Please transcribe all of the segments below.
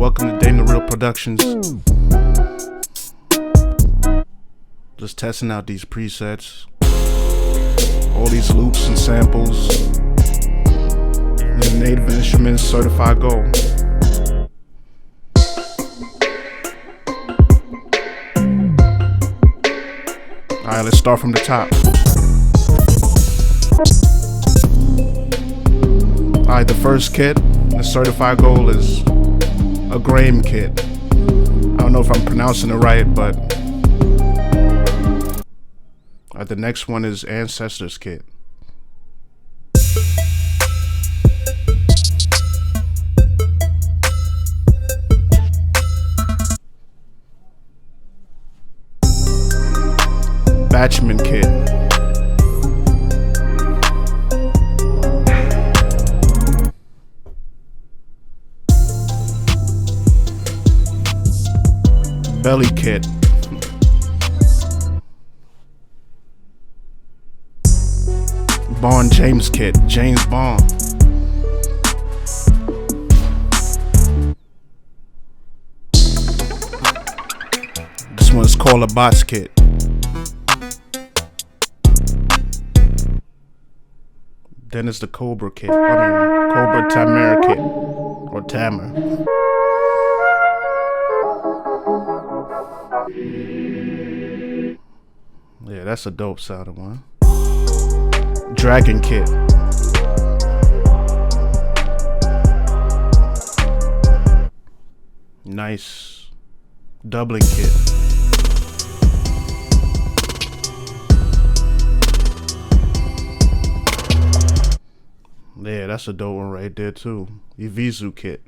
Welcome to Daniel Real Productions. Just testing out these presets, all these loops and samples, and native instruments, certified gold. Alright, let's start from the top. Alright, the first kit, the certified gold, is a Gretel Kit. I don't know if I'm pronouncing it right, but the next one is Ancestors Kit. Batchman Kit. Belly Kit. Bond James Kit. James Bond. This one's called a Bots Kit. Then it's the Cobra Kit. Cobra Tamara Kit. Or Tamer. Yeah, that's a dope sounding one. Dragon Kit. Nice. Dublin Kit. Yeah, that's a dope one right there too. Evisu Kit.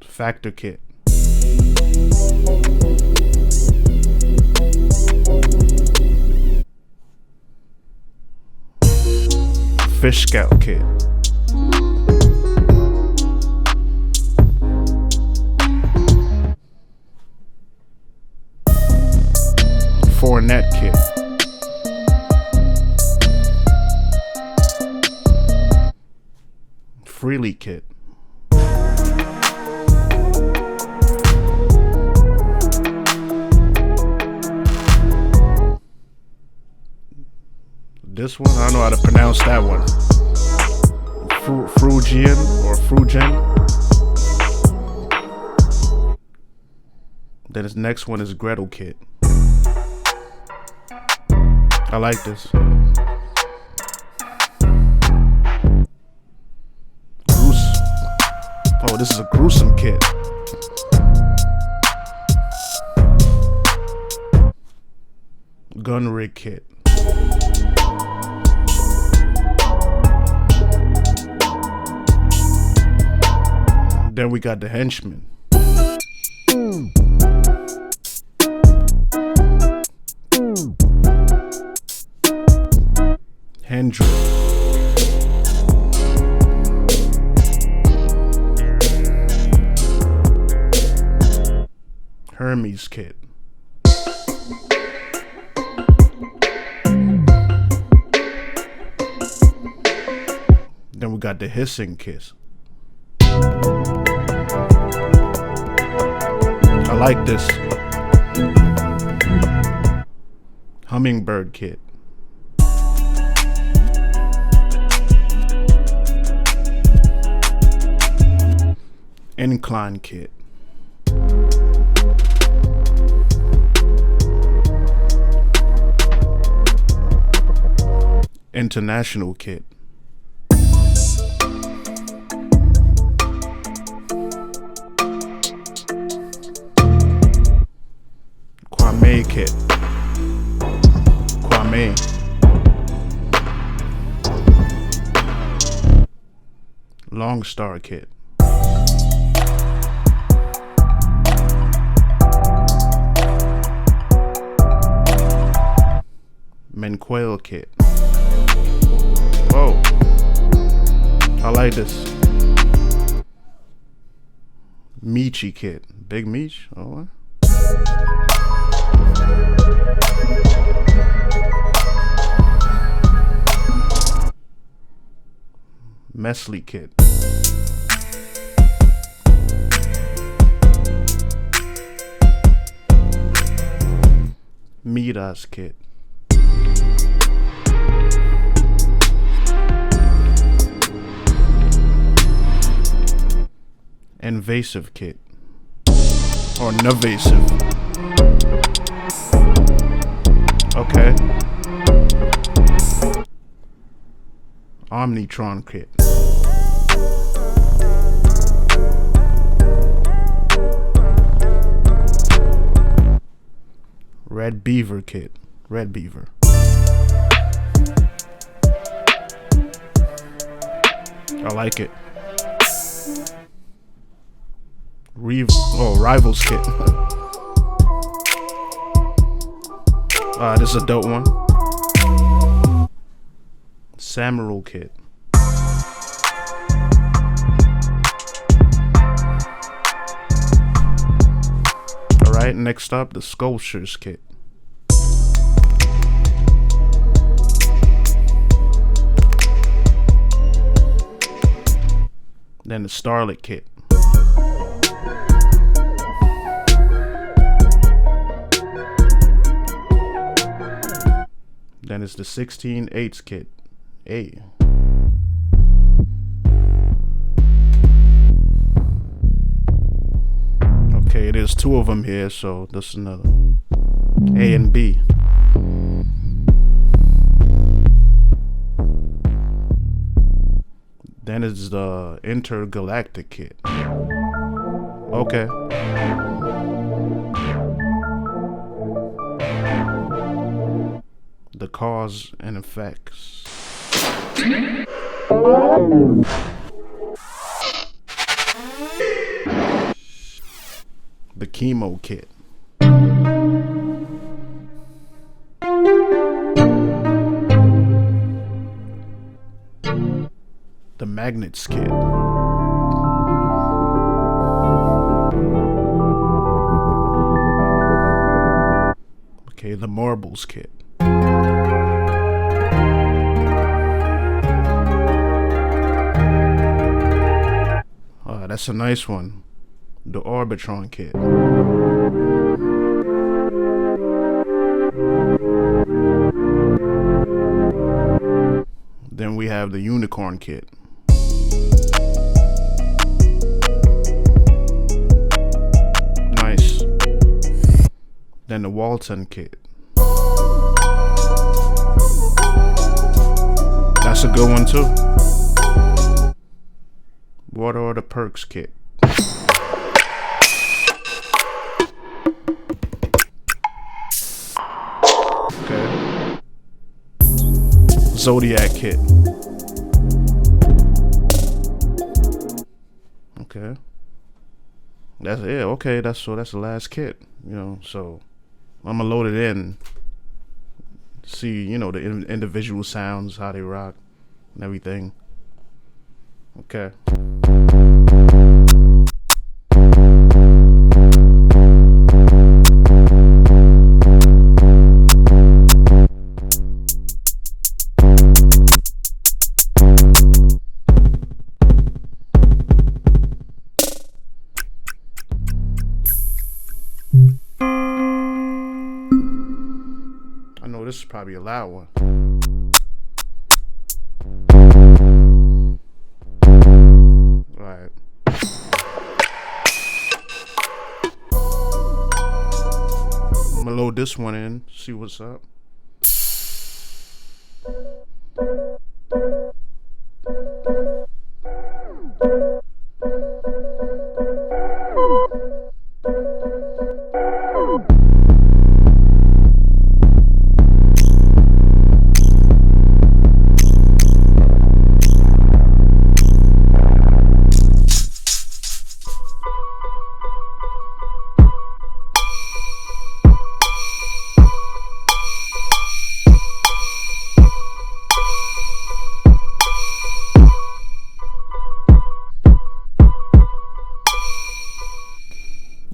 Factor Kit. Fish Scout Kit. Fournette Kit. Freely Kit. This one, I don't know how to pronounce that one. Frugian or Frugen. Then his next one is Gretel Kit. I like this. Oh, this is a gruesome kit. Gun Rig Kit. Then we got the Henchman. Hendrick. Hermes Kit. Then we got the Hissing Kiss. I like this. Hummingbird Kit. Incline Kit. International Kit. Kwame Kit. Kwame. Long Star Kit. Menquail Kit. Whoa. I like this. Michi Kit. Big Meech? Oh, what? Mesley kit. Midas kit. Invasive kit. Or Navasive. Okay. Omnitron kit. Red Beaver kit. Red Beaver. I like it. Rivals kit. This is a dope one. Samurai kit. Alright, next up, the Sculptures kit. Then the Starlet kit. Then it's the 16/8 kit. Hey. Okay, there's two of them here, so this is another. A and B. Then it's the Intergalactic kit. Okay. The Cause and Effects. The Chemo kit. The Magnets kit. Okay, the Marbles kit. That's a nice one. The Arbitron kit. Then we have the Unicorn kit. Nice. Then the Walton kit. That's a good one too. What are the Perks kit? Okay. Zodiac kit. Okay. That's it. Okay, that's the last kit. So I'm gonna load it in. See, the individual sounds, how they rock, and everything. Okay. I know this is probably a loud one. Alright. I'm gonna load this one in, see what's up.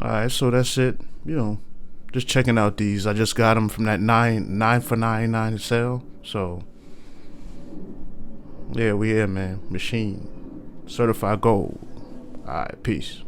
Alright, so that's it. Just checking out these. I just got them from that 9 for $99 sale. So Yeah, we here, man. Machine. Certified gold. Alright, peace.